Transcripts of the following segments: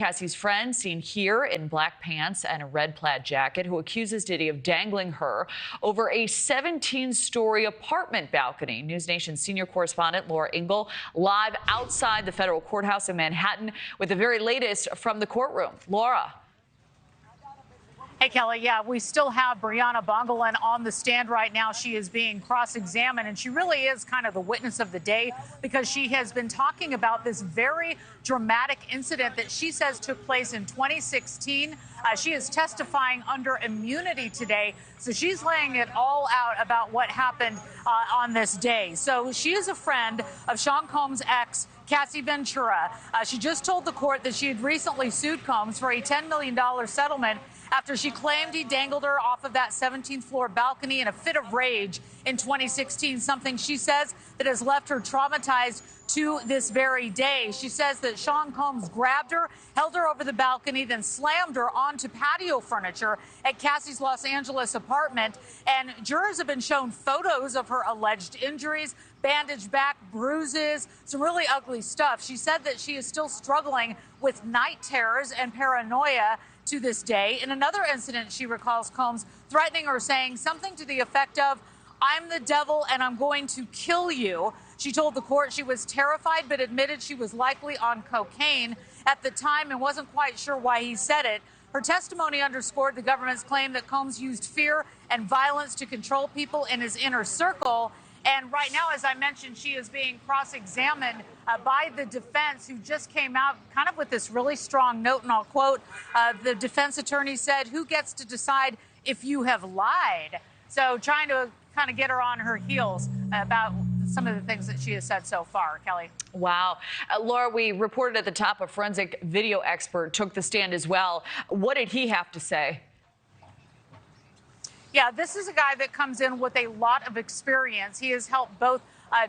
Cassie's friend, seen here in black pants and a red plaid jacket, who accuses Diddy of dangling her over a 17-story apartment balcony. NewsNation senior correspondent Laura Ingle live outside the federal courthouse in Manhattan with the very latest from the courtroom. Laura. Hey, Kelly. Yeah, we still have Bryana Bongolan on the stand right now. She is being cross-examined, and she really is kind of the witness of the day because she has been talking about this very dramatic incident that she says took place in 2016. She is testifying under immunity today, so she's laying it all out about what happened on this day. So she is a friend of Sean Combs' ex, Cassie Ventura. She just told the court that she had recently sued Combs for a $10 million settlement after she claimed he dangled her off of that 17th-floor balcony in a fit of rage in 2016, something she says that has left her traumatized to this very day. She says that Sean Combs grabbed her, held her over the balcony, then slammed her onto patio furniture at Cassie's Los Angeles apartment. And jurors have been shown photos of her alleged injuries, bandaged back, bruises, some really ugly stuff. She said that she is still struggling with night terrors and paranoia to this day. In another incident, she recalls Combs threatening her, saying something to the effect of, "I'm the devil and I'm going to kill you." She told the court she was terrified, but admitted she was likely on cocaine at the time and wasn't quite sure why he said it. Her testimony underscored the government's claim that Combs used fear and violence to control people in his inner circle. And right now, as I mentioned, she is being cross-examined by the defense, who just came out kind of with this really strong note, and I'll quote, the defense attorney said, "Who gets to decide if you have lied?" So trying to kind of get her on her heels about some of the things that she has said so far. Kelly. Wow. Laura, we reported at the top a forensic video expert took the stand as well. What did he have to say? Yeah, this is a guy that comes in with a lot of experience. He has helped both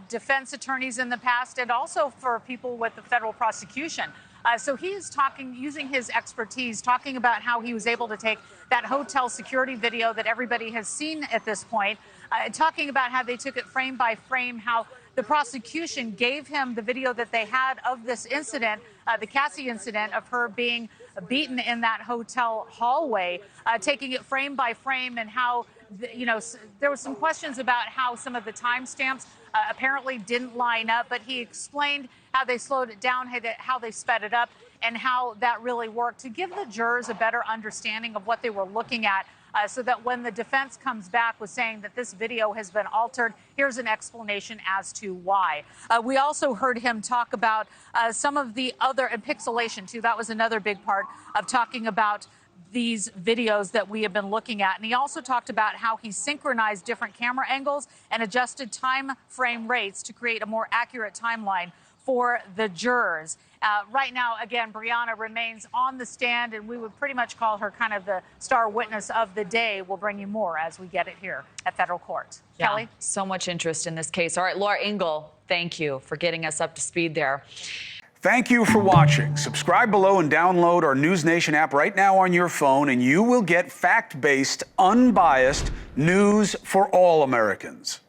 defense attorneys in the past and also for people with the federal prosecution. So he is talking, using his expertise, talking about how he was able to take that hotel security video that everybody has seen at this point, talking about how they took it frame by frame, how the prosecution gave him the video that they had of this incident, the Cassie incident, of her being beaten in that hotel hallway, taking it frame by frame, and how, there were some questions about how some of the timestamps apparently didn't line up, but he explained how they slowed it down, how they sped it up, and how that really worked to give the jurors a better understanding of what they were looking at, so that when the defense comes back with saying that this video has been altered, here's an explanation as to why. We also heard him talk about some of the other, and pixelation too. That was another big part of talking about these videos that we have been looking at. And he also talked about how he synchronized different camera angles and adjusted time frame rates to create a more accurate timeline for the jurors. Right now, again, Bryana remains on the stand, and we would pretty much call her kind of the star witness of the day. We'll bring you more as we get it here at federal court. Yeah, Kelly? So much interest in this case. All right, Laura Ingle, thank you for getting us up to speed there. Thank you for watching. Subscribe below and download our NewsNation app right now on your phone, and you will get fact-based, unbiased news for all Americans.